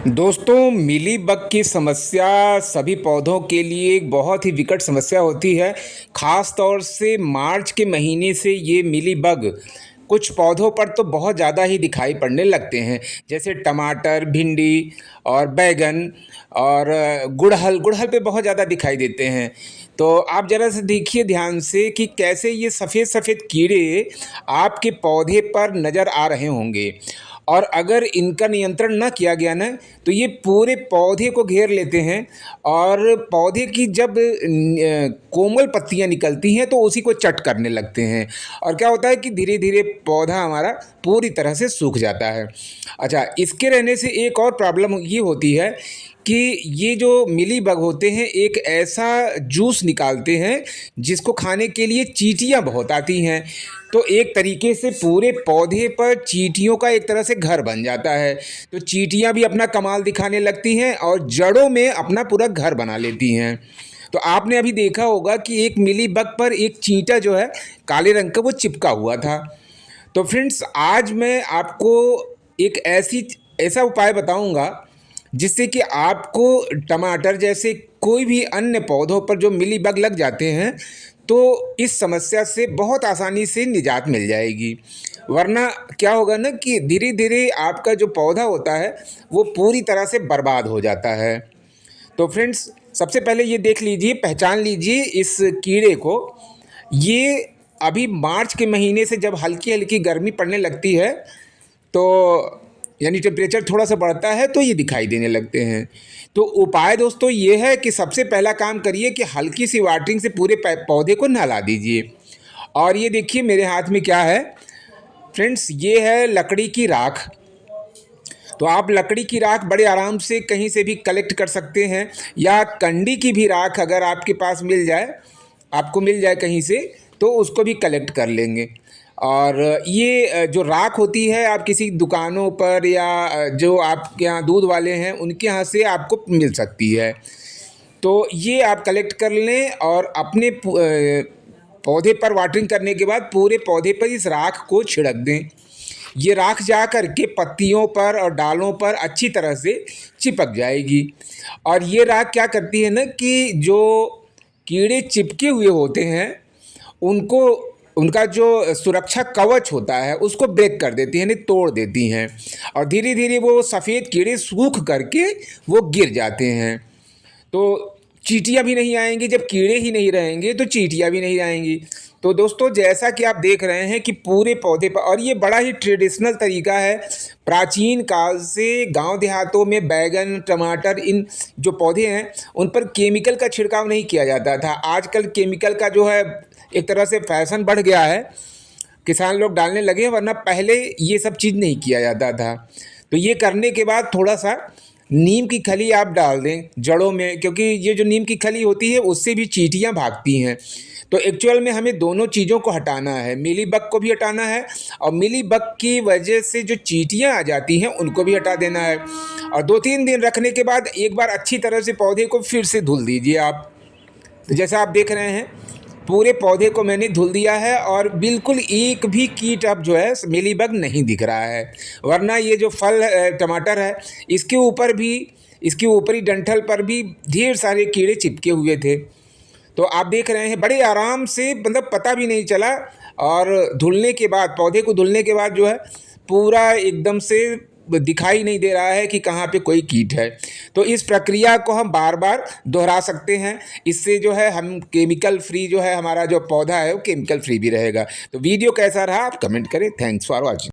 दोस्तों, मिलीबग की समस्या सभी पौधों के लिए एक बहुत ही विकट समस्या होती है। ख़ास तौर से मार्च के महीने से ये मिलीबग कुछ पौधों पर तो बहुत ज़्यादा ही दिखाई पड़ने लगते हैं, जैसे टमाटर, भिंडी और बैंगन और गुड़हल गुड़हल पे बहुत ज़्यादा दिखाई देते हैं। तो आप ज़रा सा देखिए ध्यान से कि कैसे ये सफ़ेद सफ़ेद कीड़े आपके पौधे पर नज़र आ रहे होंगे। और अगर इनका नियंत्रण ना किया गया ना, तो ये पूरे पौधे को घेर लेते हैं और पौधे की जब कोमल पत्तियां निकलती हैं तो उसी को चट करने लगते हैं। और क्या होता है कि धीरे धीरे पौधा हमारा पूरी तरह से सूख जाता है। अच्छा, इसके रहने से एक और प्रॉब्लम ये होती है कि ये जो मिलीबग होते हैं एक ऐसा जूस निकालते हैं जिसको खाने के लिए चींटियाँ बहुत आती हैं। तो एक तरीके से पूरे पौधे पर चींटियों का एक तरह से घर बन जाता है। तो चींटियाँ भी अपना कमाल दिखाने लगती हैं और जड़ों में अपना पूरा घर बना लेती हैं। तो आपने अभी देखा होगा कि एक मिलीबग पर एक चींटा जो है काले रंग का वो चिपका हुआ था। तो फ्रेंड्स, आज मैं आपको एक ऐसा उपाय बताऊंगा जिससे कि आपको टमाटर जैसे कोई भी अन्य पौधों पर जो मिलीबग लग जाते हैं तो इस समस्या से बहुत आसानी से निजात मिल जाएगी। वरना क्या होगा ना कि धीरे धीरे आपका जो पौधा होता है वो पूरी तरह से बर्बाद हो जाता है। तो फ्रेंड्स, सबसे पहले ये देख लीजिए, पहचान लीजिए इस कीड़े को। ये अभी मार्च के महीने से जब हल्की हल्की गर्मी पड़ने लगती है तो यानी टेम्परेचर थोड़ा सा बढ़ता है तो ये दिखाई देने लगते हैं। तो उपाय दोस्तों ये है कि सबसे पहला काम करिए कि हल्की सी वाटरिंग से पूरे पौधे को नहला दीजिए। और ये देखिए मेरे हाथ में क्या है फ्रेंड्स, ये है लकड़ी की राख। तो आप लकड़ी की राख बड़े आराम से कहीं से भी कलेक्ट कर सकते हैं, या कंडी की भी राख अगर आपके पास मिल जाए, आपको मिल जाए कहीं से, तो उसको भी कलेक्ट कर लेंगे। और ये जो राख होती है आप किसी दुकानों पर या जो आपके यहाँ दूध वाले हैं उनके यहाँ से आपको मिल सकती है। तो ये आप कलेक्ट कर लें और अपने पौधे पर वाटरिंग करने के बाद पूरे पौधे पर इस राख को छिड़क दें। ये राख जा कर के पत्तियों पर और डालों पर अच्छी तरह से चिपक जाएगी। और ये राख क्या करती है ना कि जो कीड़े चिपके हुए होते हैं उनको, उनका जो सुरक्षा कवच होता है उसको ब्रेक कर देती है, यानी तोड़ देती हैं। और धीरे धीरे वो सफ़ेद कीड़े सूख करके वो गिर जाते हैं। तो चींटियाँ भी नहीं आएंगी, जब कीड़े ही नहीं रहेंगे तो चींटियाँ भी नहीं आएंगी। तो दोस्तों, जैसा कि आप देख रहे हैं कि पूरे पौधे पर, और ये बड़ा ही ट्रेडिशनल तरीका है, प्राचीन काल से गांव देहातों में बैगन, टमाटर, इन जो पौधे हैं उन पर केमिकल का छिड़काव नहीं किया जाता था। आजकल केमिकल का जो है एक तरह से फैशन बढ़ गया है, किसान लोग डालने लगे, वरना पहले ये सब चीज़ नहीं किया जाता था। तो ये करने के बाद थोड़ा सा नीम की खली आप डाल दें जड़ों में, क्योंकि ये जो नीम की खली होती है उससे भी चींटियाँ भागती हैं। तो एक्चुअल में हमें दोनों चीज़ों को हटाना है, मिलीबग को भी हटाना है और मिलीबग की वजह से जो चींटियाँ आ जाती हैं उनको भी हटा देना है। और 2-3 दिन रखने के बाद एक बार अच्छी तरह से पौधे को फिर से धुल दीजिए आप। तो जैसा आप देख रहे हैं पूरे पौधे को मैंने धुल दिया है और बिल्कुल एक भी कीट अब जो है मिलीबग नहीं दिख रहा है। वरना ये जो फल टमाटर है इसके ऊपर भी, इसकी ऊपरी डंठल पर भी ढेर सारे कीड़े चिपके हुए थे। तो आप देख रहे हैं बड़े आराम से, मतलब पता भी नहीं चला। और धुलने के बाद, पौधे को धुलने के बाद जो है पूरा एकदम से दिखाई नहीं दे रहा है कि कहाँ पे कोई कीट है। तो इस प्रक्रिया को हम बार बार दोहरा सकते हैं। इससे जो है हम केमिकल फ्री, जो है हमारा जो पौधा है वो केमिकल फ्री भी रहेगा। तो वीडियो कैसा रहा आप कमेंट करें। Thanks for watching.